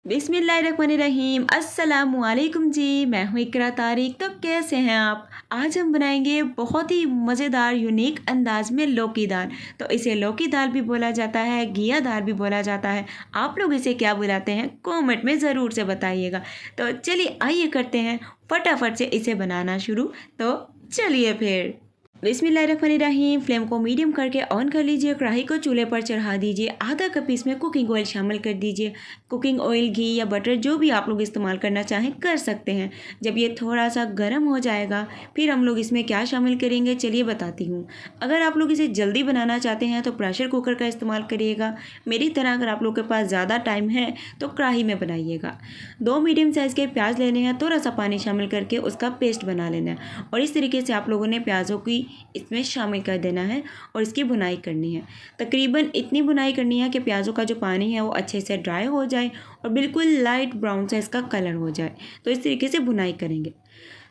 बिस्मिल्लाहिर्रहमानिर्रहीम अस्सलामुअलैकुम जी। मैं हूँ इकरा तारिक। तो कैसे हैं आप? आज हम बनाएंगे बहुत ही मज़ेदार यूनिक अंदाज में लौकी दाल। तो इसे लौकी दाल भी बोला जाता है, घिया दाल भी बोला जाता है। आप लोग इसे क्या बुलाते हैं कमेंट में ज़रूर से बताइएगा। तो चलिए आइए करते हैं फटाफट से इसे बनाना शुरू। तो चलिए फिर बिस्मिल्लाहिर्रहमानिर्रहीम। फ्लेम को मीडियम करके ऑन कर लीजिए। कढ़ाई को चूल्हे पर चढ़ा दीजिए। आधा कप इसमें कुकिंग ऑयल शामिल कर दीजिए। कुकिंग ऑयल, घी या बटर जो भी आप लोग इस्तेमाल करना चाहें कर सकते हैं। जब ये थोड़ा सा गर्म हो जाएगा फिर हम लोग इसमें क्या शामिल करेंगे चलिए बताती हूँ। अगर आप लोग इसे जल्दी बनाना चाहते हैं तो प्रेशर कुकर का इस्तेमाल करिएगा। मेरी तरह अगर आप लोग के पास ज़्यादा टाइम है तो कढ़ाई में बनाइएगा। 2 मीडियम साइज़ के प्याज लेने हैं, थोड़ा सा पानी शामिल करके उसका पेस्ट बना लेना है और इस तरीके से आप लोगों ने प्याज़ों की इसमें शामिल कर देना है और इसकी भुनाई करनी है। तकरीबन इतनी भुनाई करनी है कि प्याज़ों का जो पानी है वो अच्छे से ड्राई हो जाए और बिल्कुल लाइट ब्राउन सा इसका कलर हो जाए। तो इस तरीके से भुनाई करेंगे।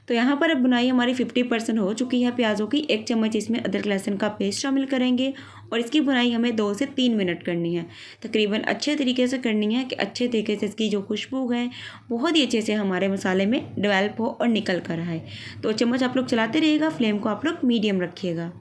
तो यहाँ पर अब बुनाई हमारी 50% हो चुकी है प्याज़ों की। 1 चम्मच इसमें अदरक लहसुन का पेस्ट शामिल करेंगे और इसकी बुनाई हमें 2 से 3 मिनट करनी है। तकरीबन अच्छे तरीके से करनी है कि अच्छे तरीके से इसकी जो खुशबू है बहुत ही अच्छे से हमारे मसाले में डेवलप हो और निकल कर आए। तो चम्मच आप लोग चलाते रहिएगा, फ्लेम को आप लोग मीडियम रखिएगा।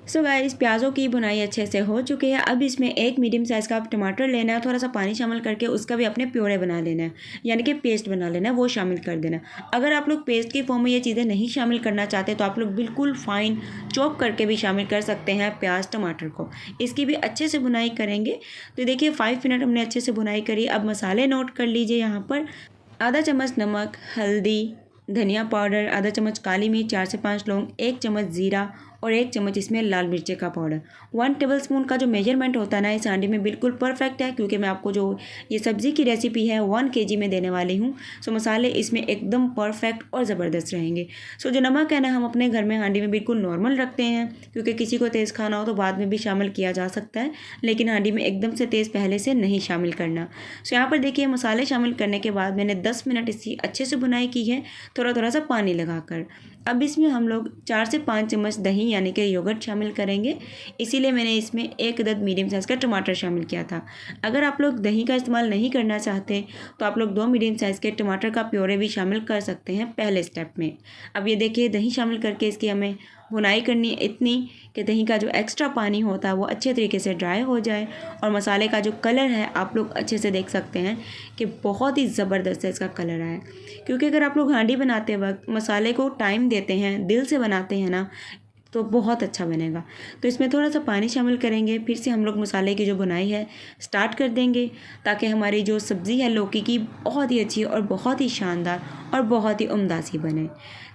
सो गाइस, प्याज़ों की भुनाई अच्छे से हो चुकी है। अब इसमें 1 मीडियम साइज़ का टमाटर लेना है, थोड़ा सा पानी शामिल करके उसका भी अपने प्योरे बना लेना है, यानी कि पेस्ट बना लेना है, वो शामिल कर देना है। अगर आप लोग पेस्ट की फॉर्म में ये चीज़ें नहीं शामिल करना चाहते तो आप लोग बिल्कुल फाइन चॉप करके भी शामिल कर सकते हैं प्याज टमाटर को। इसकी भी अच्छे से भुनाई करेंगे। तो देखिए 5 मिनट हमने अच्छे से भुनाई करी। अब मसाले नोट कर लीजिए। यहाँ पर आधा चम्मच नमक, हल्दी, धनिया पाउडर, आधा चम्मच काली मिर्च, 4 से 5 लौंग, 1 चम्मच ज़ीरा और 1 चम्मच इसमें लाल मिर्ची का पाउडर। 1 टेबलस्पून का जो मेजरमेंट होता है ना इस हांडी में बिल्कुल परफेक्ट है, क्योंकि मैं आपको जो ये सब्ज़ी की रेसिपी है 1 केजी में देने वाली हूँ। सो मसाले इसमें एकदम परफेक्ट और ज़बरदस्त रहेंगे। सो जो नमक है ना हम अपने घर में हांडी में बिल्कुल नॉर्मल रखते हैं, क्योंकि किसी को तेज़ खाना हो तो बाद में भी शामिल किया जा सकता है, लेकिन हांडी में एकदम से तेज़ पहले से नहीं शामिल करना। सो यहाँ पर देखिए मसाले शामिल करने के बाद मैंने 10 मिनट इसकी अच्छे से बुनाई की है, थोड़ा थोड़ा सा पानी लगाकर। अब इसमें हम लोग 4 से 5 चम्मच दही यानी कि योगर्ट शामिल करेंगे। इसीलिए मैंने इसमें 1 अदद मीडियम साइज़ का टमाटर शामिल किया था। अगर आप लोग दही का इस्तेमाल नहीं करना चाहते तो आप लोग 2 मीडियम साइज़ के टमाटर का प्योरे भी शामिल कर सकते हैं पहले स्टेप में। अब ये देखिए दही शामिल करके इसकी हमें भुनाई करनी है इतनी कि दही का जो एक्स्ट्रा पानी होता है वो अच्छे तरीके से ड्राई हो जाए और मसाले का जो कलर है आप लोग अच्छे से देख सकते हैं कि बहुत ही ज़बरदस्त है इसका कलर आया। क्योंकि अगर आप लोग हांडी बनाते वक्त मसाले को टाइम देते हैं, दिल से बनाते हैं ना, तो बहुत अच्छा बनेगा। तो इसमें थोड़ा सा पानी शामिल करेंगे, फिर से हम लोग मसाले की जो बुनाई है स्टार्ट कर देंगे, ताकि हमारी जो सब्ज़ी है लौकी की बहुत ही अच्छी और बहुत ही शानदार और बहुत ही उम्दा सी बने।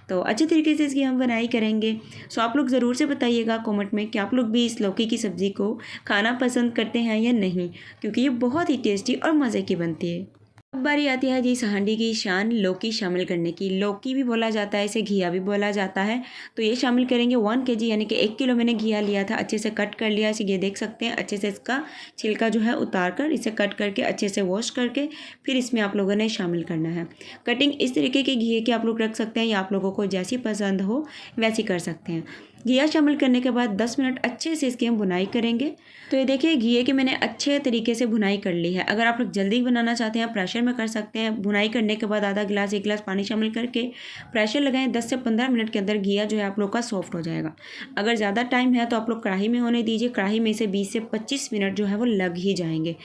तो अच्छे तरीके से इसकी हम बनाई करेंगे। सो आप लोग ज़रूर से बताइएगा कमेंट में कि आप लोग भी इस लौकी की सब्ज़ी को खाना पसंद करते हैं या नहीं, क्योंकि ये बहुत ही टेस्टी और मज़े की बनती है। अब बारी आती है जी इस हांडी की शान लौकी शामिल करने की। लौकी भी बोला जाता है, इसे घिया भी बोला जाता है। तो ये शामिल करेंगे 1 केजी यानी कि 1 किलो मैंने घिया लिया था, अच्छे से कट कर लिया। इसे ये देख सकते हैं अच्छे से इसका छिलका जो है उतार कर इसे कट करके अच्छे से वॉश करके फिर इसमें आप लोगों ने शामिल करना है। कटिंग इस तरीके के घिये की आप लोग रख सकते हैं या आप लोगों को जैसी पसंद हो वैसी कर सकते हैं। घिया शामिल करने के बाद 10 मिनट अच्छे से इसकी हम बुनाई करेंगे। तो ये देखिए घिये की मैंने अच्छे तरीके से बुनाई कर ली है। अगर आप लोग जल्दी बनाना चाहते हैं प्रेशर में कर सकते हैं। बुनाई करने के बाद आधा गिलास 1 गिलास पानी शामिल करके प्रेशर लगाएं। 10 से 15 मिनट के अंदर घिया जो है आप लोग का सॉफ्ट हो जाएगा। अगर ज़्यादा टाइम है तो आप लोग कढ़ाई में होने दीजिए। कढ़ाई में से 20 से 25 मिनट जो है वो लग ही जाएंगे।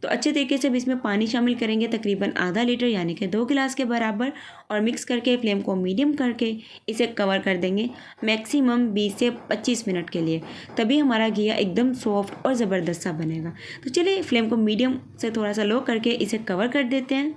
तो अच्छे तरीके से अब इसमें पानी शामिल करेंगे, तकरीबन आधा लीटर यानी कि 2 गिलास के बराबर, और मिक्स करके फ्लेम को मीडियम करके इसे कवर कर देंगे मैक्सिमम 20 से 25 मिनट के लिए। तभी हमारा घिया एकदम सॉफ्ट और ज़बरदस्त सा बनेगा। तो चलिए फ्लेम को मीडियम से थोड़ा सा लो करके इसे कवर कर देते हैं।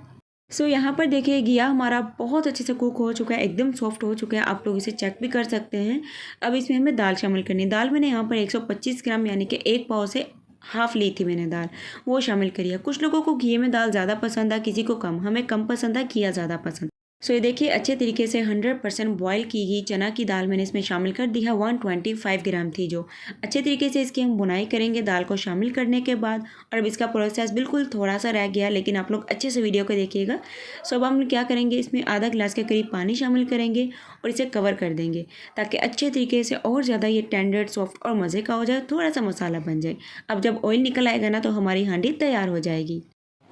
सो यहाँ पर देखिए घिया हमारा बहुत अच्छे से कुक हो चुका है, एकदम सॉफ्ट हो चुका है। आप लोग इसे चेक भी कर सकते हैं। अब इसमें हमें दाल शामिल करनी है। दाल मैंने यहाँ पर 125 ग्राम यानी कि 1 पाव से हाफ़ ली थी मैंने दाल, वो शामिल करी है। कुछ लोगों को घी में दाल ज़्यादा पसंद है, किसी को कम। हमें कम पसंद है, घिया ज़्यादा पसंद। सो ये देखिए अच्छे तरीके से 100% बॉयल की गई चना की दाल मैंने इसमें शामिल कर दी है। 125 ग्राम थी जो। अच्छे तरीके से इसकी हम बुनाई करेंगे दाल को शामिल करने के बाद। और अब इसका प्रोसेस बिल्कुल थोड़ा सा रह गया, लेकिन आप लोग अच्छे से वीडियो को देखिएगा। सो अब हम क्या करेंगे, इसमें आधा गिलास के करीब पानी शामिल करेंगे और इसे कवर कर देंगे, ताकि अच्छे तरीके से और ज़्यादा ये टेंडर सॉफ्ट और मज़े का हो जाए, थोड़ा सा मसाला बन जाए। अब जब ऑयल निकल आएगा ना तो हमारी हांडी तैयार हो जाएगी।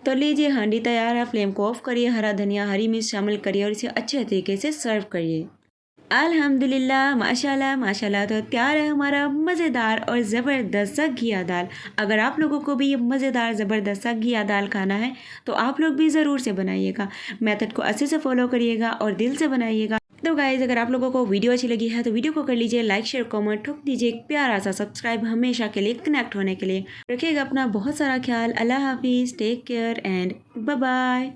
तो लीजिए हांडी तैयार है। फ्लेम को ऑफ करिए, हरा धनिया हरी मिर्च शामिल करिए और इसे अच्छे तरीके से सर्व करिए। अल्हम्दुलिल्लाह, माशाल्लाह माशाल्लाह। तो तैयार है हमारा मज़ेदार और ज़बरदस्त सा घिया दाल। अगर आप लोगों को भी ये मज़ेदार ज़बरदस्त सा घिया दाल खाना है तो आप लोग भी ज़रूर से बनाइएगा। मेथड को अच्छे से फॉलो करिएगा और दिल से बनाइएगा। तो गाइज़, अगर आप लोगों को वीडियो अच्छी लगी है तो वीडियो को कर लीजिए लाइक, शेयर, कमेंट, ठोक दीजिए एक प्यारा सा सब्सक्राइब हमेशा के लिए कनेक्ट होने के लिए। रखिएगा अपना बहुत सारा ख्याल। अल्लाह हाफिज़, take care and bye bye.